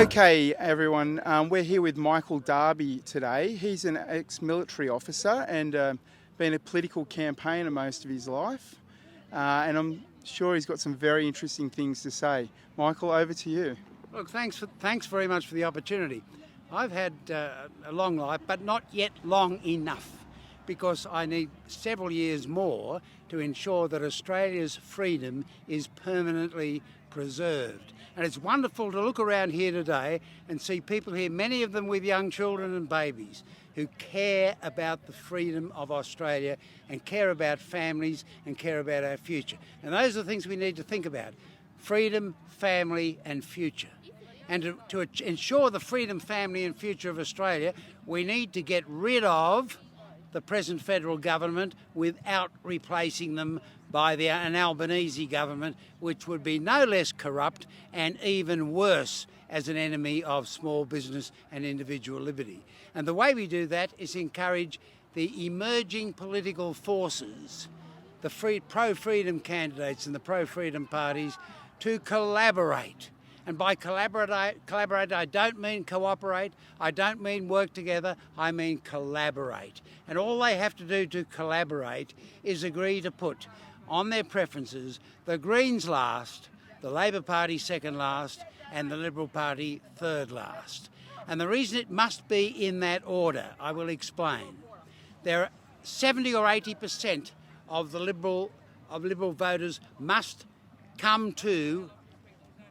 Okay, everyone, we're here with Michael Darby today. He's an ex-military officer and been a political campaigner most of his life. And I'm sure he's got some very interesting things to say. Michael, over to you. Look, thanks very much for the opportunity. I've had a long life, but not yet long enough, because I need several years more to ensure that Australia's freedom is permanently preserved. And it's wonderful to look around here today and see people here, many of them with young children and babies, who care about the freedom of Australia and care about families and care about our future. And those are the things we need to think about: freedom, family and future. And to ensure the freedom, family and future of Australia, we need to get rid of the present federal government without replacing them by an Albanese government, which would be no less corrupt and even worse as an enemy of small business and individual liberty. And the way we do that is encourage the emerging political forces, the pro-freedom candidates and the pro-freedom parties, to collaborate. And by collaborate, I don't mean cooperate, I don't mean work together, I mean collaborate. And all they have to do to collaborate is agree to put on their preferences the Greens last, the Labor Party second last, and the Liberal Party third last. And the reason it must be in that order, I will explain. There are 70 or 80% of the Liberal voters must come to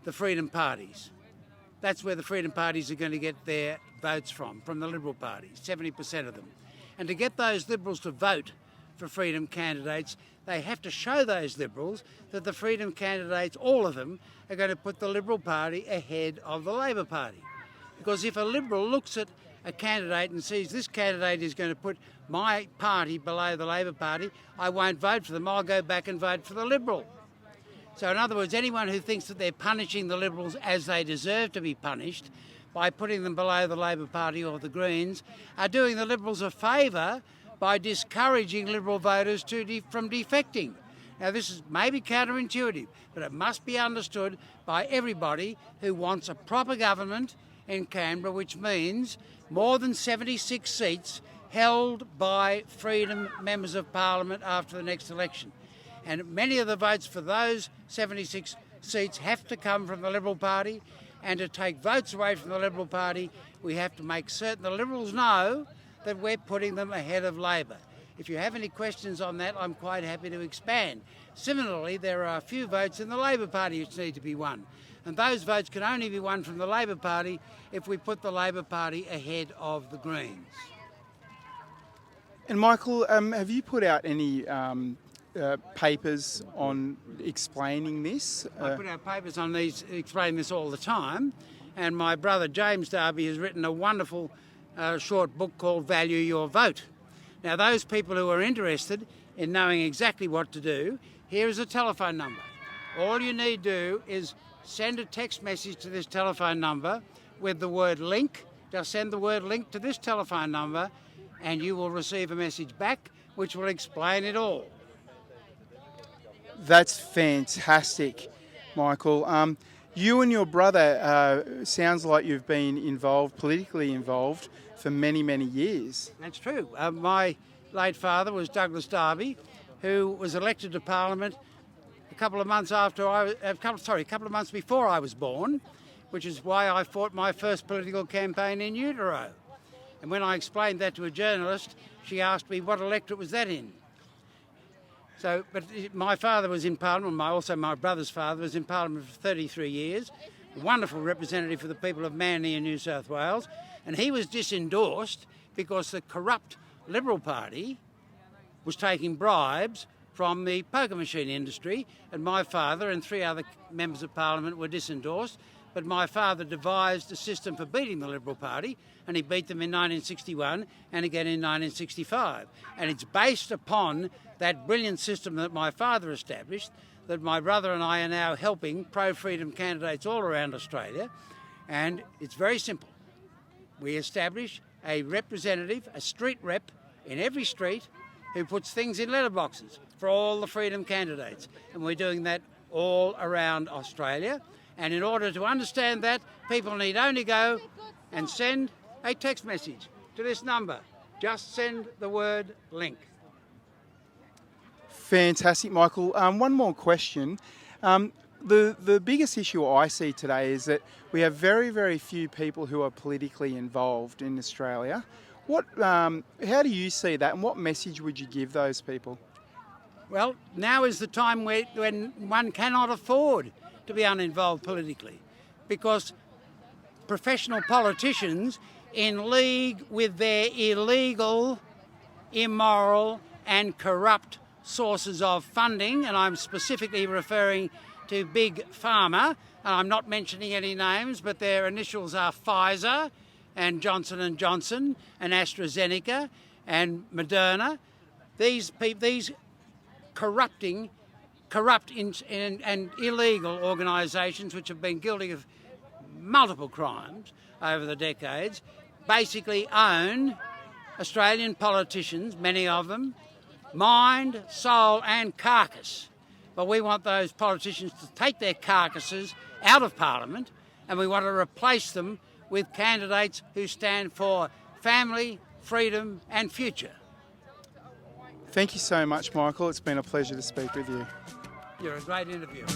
the freedom parties. That's where the freedom parties are going to get their votes from the Liberal Party, 70% of them. And to get those Liberals to vote for freedom candidates, they have to show those Liberals that the freedom candidates, all of them, are going to put the Liberal Party ahead of the Labor Party. Because if a Liberal looks at a candidate and sees this candidate is going to put my party below the Labor Party, I won't vote for them, I'll go back and vote for the Liberal. So in other words, anyone who thinks that they're punishing the Liberals as they deserve to be punished by putting them below the Labor Party or the Greens are doing the Liberals a favour by discouraging Liberal voters from defecting. Now this is maybe counterintuitive, but it must be understood by everybody who wants a proper government in Canberra, which means more than 76 seats held by Freedom members of Parliament after the next election. And many of the votes for those 76 seats have to come from the Liberal Party, and to take votes away from the Liberal Party, we have to make certain the Liberals know that we're putting them ahead of Labor. If you have any questions on that, I'm quite happy to expand. Similarly, there are a few votes in the Labor Party which need to be won, and those votes can only be won from the Labor Party if we put the Labor Party ahead of the Greens. And Michael, have you put out any papers on explaining this? I put out papers on these, explaining this all the time, and my brother James Darby has written a wonderful short book called Value Your Vote. Now those people who are interested in knowing exactly what to do, here is a telephone number. All you need to do is send a text message to this telephone number with the word link. Just send the word link to this telephone number and you will receive a message back which will explain it all. That's fantastic, Michael. You and your brother, sounds like you've been politically involved for many, many years. That's true. My late father was Douglas Darby, who was elected to Parliament a couple of months before I was born, which is why I fought my first political campaign in utero. And when I explained that to a journalist, she asked me what electorate was that in. But my father was in Parliament, also my brother's father was in Parliament for 33 years, a wonderful representative for the people of Manly in New South Wales, and he was disendorsed because the corrupt Liberal Party was taking bribes from the poker machine industry, and my father and 3 other members of Parliament were disendorsed, but my father devised a system for beating the Liberal Party, and he beat them in 1961 and again in 1965. And it's based upon that brilliant system that my father established that my brother and I are now helping pro-freedom candidates all around Australia. And it's very simple. We establish a representative, a street rep in every street who puts things in letterboxes for all the freedom candidates. And we're doing that all around Australia. And in order to understand that, people need only go and send a text message to this number. Just send the word link. Fantastic, Michael. One more question. The biggest issue I see today is that we have very, very few people who are politically involved in Australia. How do you see that, and what message would you give those people? Well, now is the time when one cannot afford to be uninvolved politically, because professional politicians in league with their illegal, immoral and corrupt sources of funding, and I'm specifically referring to Big Pharma, and I'm not mentioning any names, but their initials are Pfizer and Johnson & Johnson and AstraZeneca and Moderna. These corrupt and illegal organisations which have been guilty of multiple crimes over the decades basically own Australian politicians, many of them, mind, soul and carcass. But we want those politicians to take their carcasses out of Parliament, and we want to replace them with candidates who stand for family, freedom and future. Thank you so much, Michael. It's been a pleasure to speak with you. You're a great interviewer.